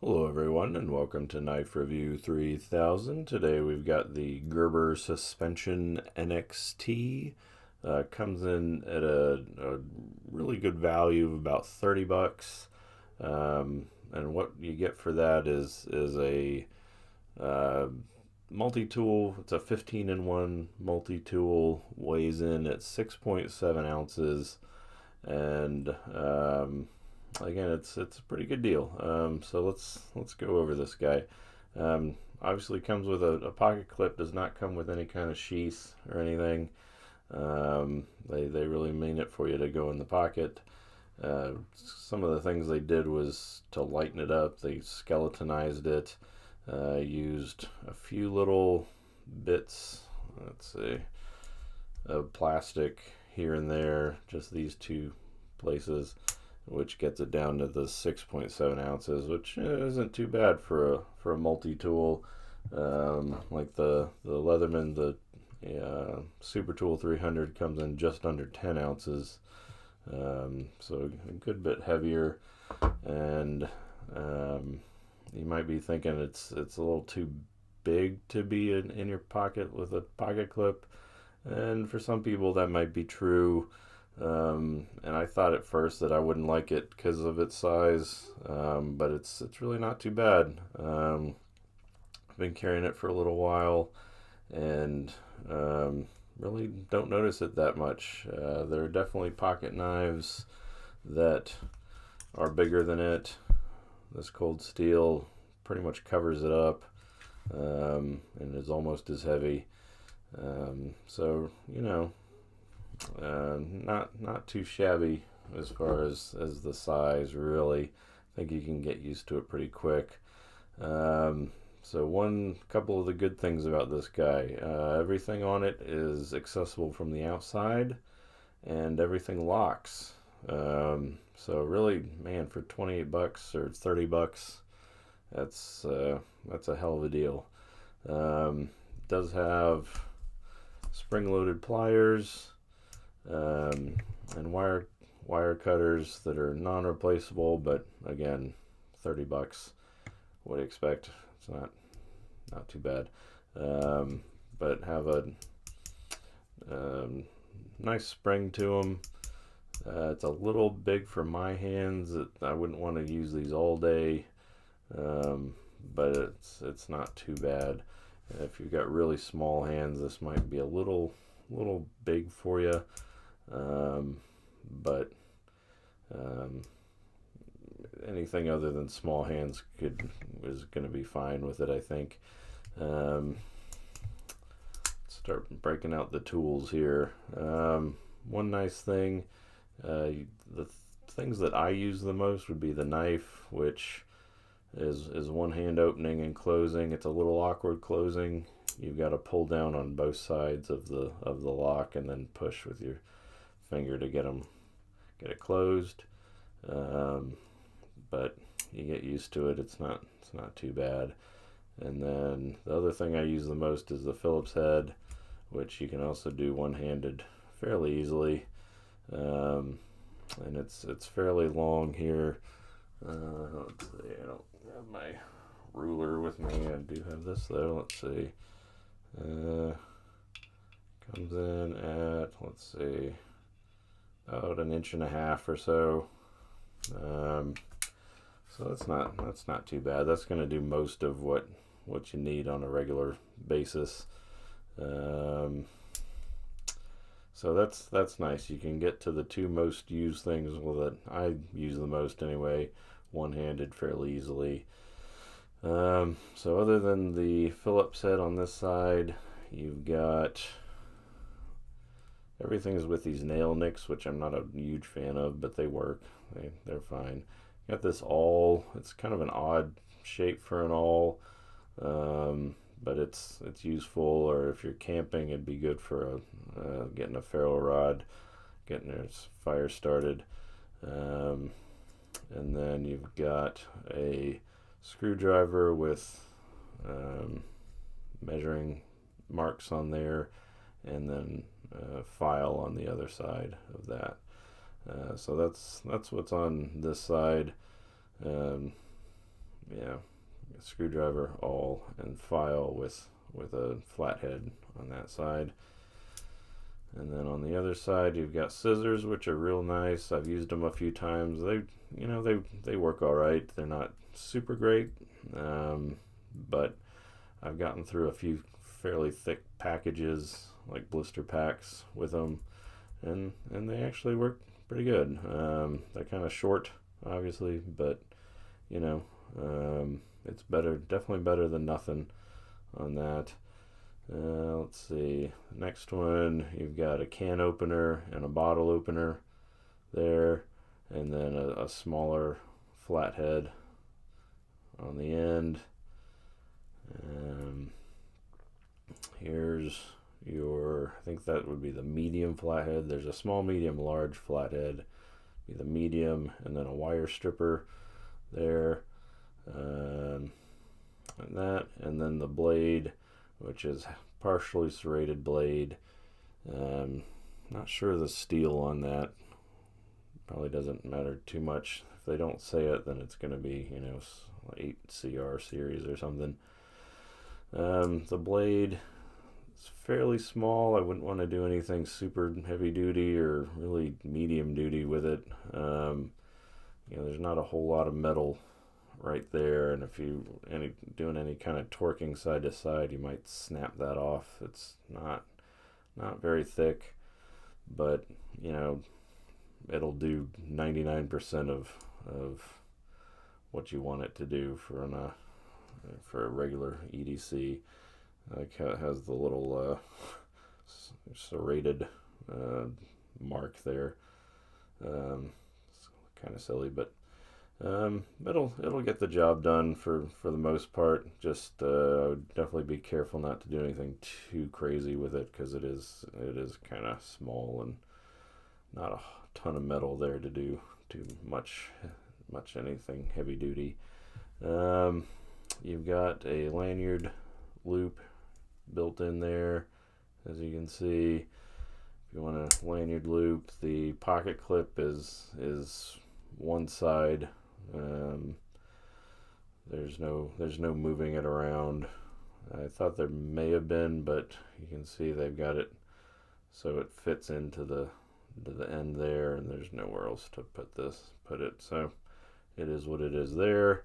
Hello everyone and welcome to Knife Review 3000. Today we've got the Gerber Suspension NXT. Comes in at a really good value of about 30 bucks. And what you get for that is a uh, multi-tool. It's a 15-in-1 multi-tool, weighs in at 6.7 ounces, and again, it's a pretty good deal. So let's go over this guy. Obviously, comes with a pocket clip. Does not come with any kind of sheath or anything. They really mean it for you to go in the pocket. Some of the things they did was to lighten it up. They skeletonized it. Used a few little bits. Let's see, of plastic here and there. Just these two places, which gets it down to the 6.7 ounces, which isn't too bad for a multi-tool. Like the Leatherman, the Super Tool 300 comes in just under 10 ounces, so a good bit heavier. And you might be thinking it's a little too big to be in your pocket with a pocket clip, and for some people that might be true. And I thought at first that I wouldn't like it because of its size, but it's really not too bad. I've been carrying it for a little while, and really don't notice it that much. There are definitely pocket knives that are bigger than it. This cold steel pretty much covers it up, and is almost as heavy. So not too shabby as far as the size, really. I think you can get used to it pretty quick. So one couple of the good things about this guy, everything on it is accessible from the outside, and everything locks. So really, man, for 28 bucks or 30 bucks, that's a hell of a deal. Does have spring-loaded pliers, and wire cutters that are non-replaceable, but again, 30 bucks. What do you expect? It's not too bad. But have a nice spring to them. It's a little big for my hands. I wouldn't want to use these all day, but it's not too bad. If you've got really small hands, this might be a little big for you, but anything other than small hands is going to be fine with it, I think. Start breaking out the tools here. One nice thing, the things that I use the most would be the knife, which is one hand opening and closing. It's a little awkward closing. You've got to pull down on both sides of the lock and then push with your finger to get it closed. But you get used to it. It's not too bad. And then the other thing I use the most is the Phillips head, which you can also do one-handed fairly easily. And it's fairly long here. Let's see. I don't have my ruler with me. I do have this though. Let's see. Comes in at, let's see, about 1.5 inches or so. So that's not too bad. That's going to do most of what you need on a regular basis. So that's nice. You can get to the two most used things, well, that I use the most anyway, one-handed fairly easily. So other than the Phillips head on this side, you've got everything is with these nail nicks, which I'm not a huge fan of, but they work. They're fine. Got this awl. It's kind of an odd shape for an awl, but it's useful. Or if you're camping, it'd be good for getting a ferro rod, getting your fire started. And then you've got a screwdriver with measuring marks on there, and then a file on the other side of that. So that's what's on this side. yeah, a screwdriver awl and file with a flathead on that side. And then on the other side, you've got scissors, which are real nice. I've used them a few times. They work all right. They're not super great, but I've gotten through a few fairly thick packages, like blister packs, with them, and they actually work pretty good. They're kind of short, obviously, but it's better, definitely better than nothing on that. Let's see. Next one, you've got a can opener and a bottle opener there, and then a smaller flathead on the end. Here's I think that would be the medium flathead. There's a small, medium, large flathead. Be the medium, and then a wire stripper there, and then the blade, which is partially serrated blade. Not sure the steel on that. Probably doesn't matter too much. If they don't say it, then it's going to be 8 CR series or something. The blade is fairly small. I wouldn't want to do anything super heavy duty or really medium duty with it. There's not a whole lot of metal right there, and if you doing any kind of torquing side to side, you might snap that off. It's not very thick, but it'll do 99% of what you want it to do for a regular EDC. Like it has the little serrated mark there. It's kind of silly, but it'll get the job done for the most part. Just I would definitely be careful not to do anything too crazy with it, because it is kind of small and not a ton of metal there to do too much anything heavy duty. You've got a lanyard loop built in there, as you can see. If you want a lanyard loop, the pocket clip is one side. There's no moving it around. I thought there may have been, but you can see they've got it so it fits into the end there, and there's nowhere else to put it. So it is what it is there.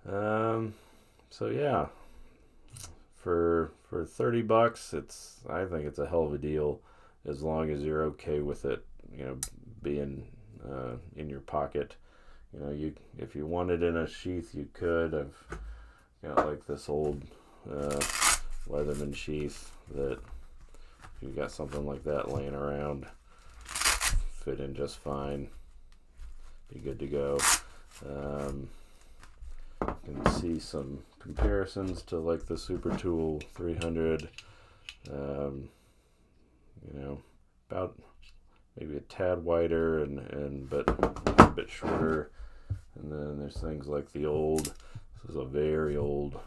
So yeah, for $30, I think it's a hell of a deal, as long as you're okay with it, being in your pocket. If you want it in a sheath, you could. I've got like this old Leatherman sheath that, if you got something like that laying around, fit in just fine. Be good to go. You can see some comparisons to like the Super Tool 300. About maybe a tad wider but a bit shorter. And then there's things like this is a very old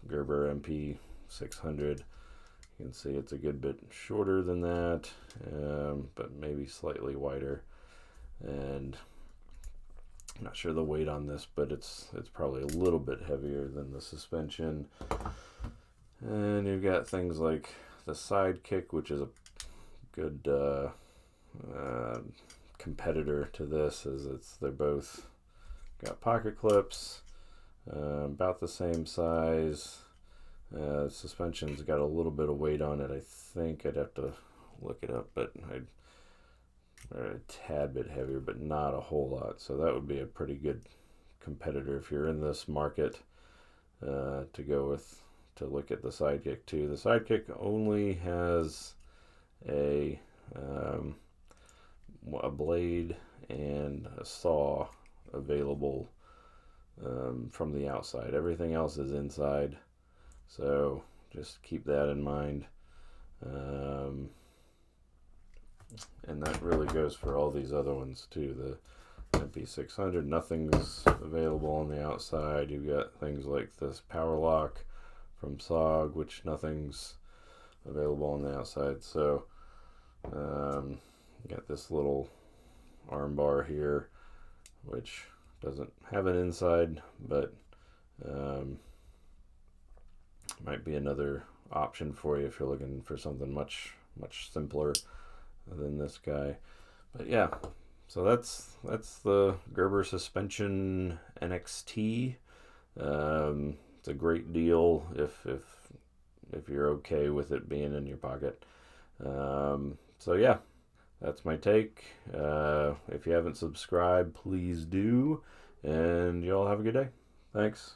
Gerber MP 600. You can see it's a good bit shorter than that, but maybe slightly wider. And I'm not sure the weight on this, but it's probably a little bit heavier than the suspension. And you've got things like the Sidekick, which is a good competitor to this, as they're both got pocket clips, about the same size. Suspension's got a little bit of weight on it. I think I'd have to look it up, but they're a tad bit heavier, but not a whole lot. So that would be a pretty good competitor if you're in this market to go with, to look at the Sidekick too. The Sidekick only has a blade and a saw available from the outside. Everything else is inside, so just keep that in mind. And that really goes for all these other ones too. The MP600, nothing's available on the outside. You've got things like this power lock from SOG, which nothing's available on the outside. So got this little arm bar here, which doesn't have an inside, but Might be another option for you if you're looking for something much simpler than this guy. But yeah, so that's the Gerber Suspension NXT. It's a great deal if you're okay with it being in your pocket. So yeah, that's my take. If you haven't subscribed, please do, and y'all have a good day. Thanks.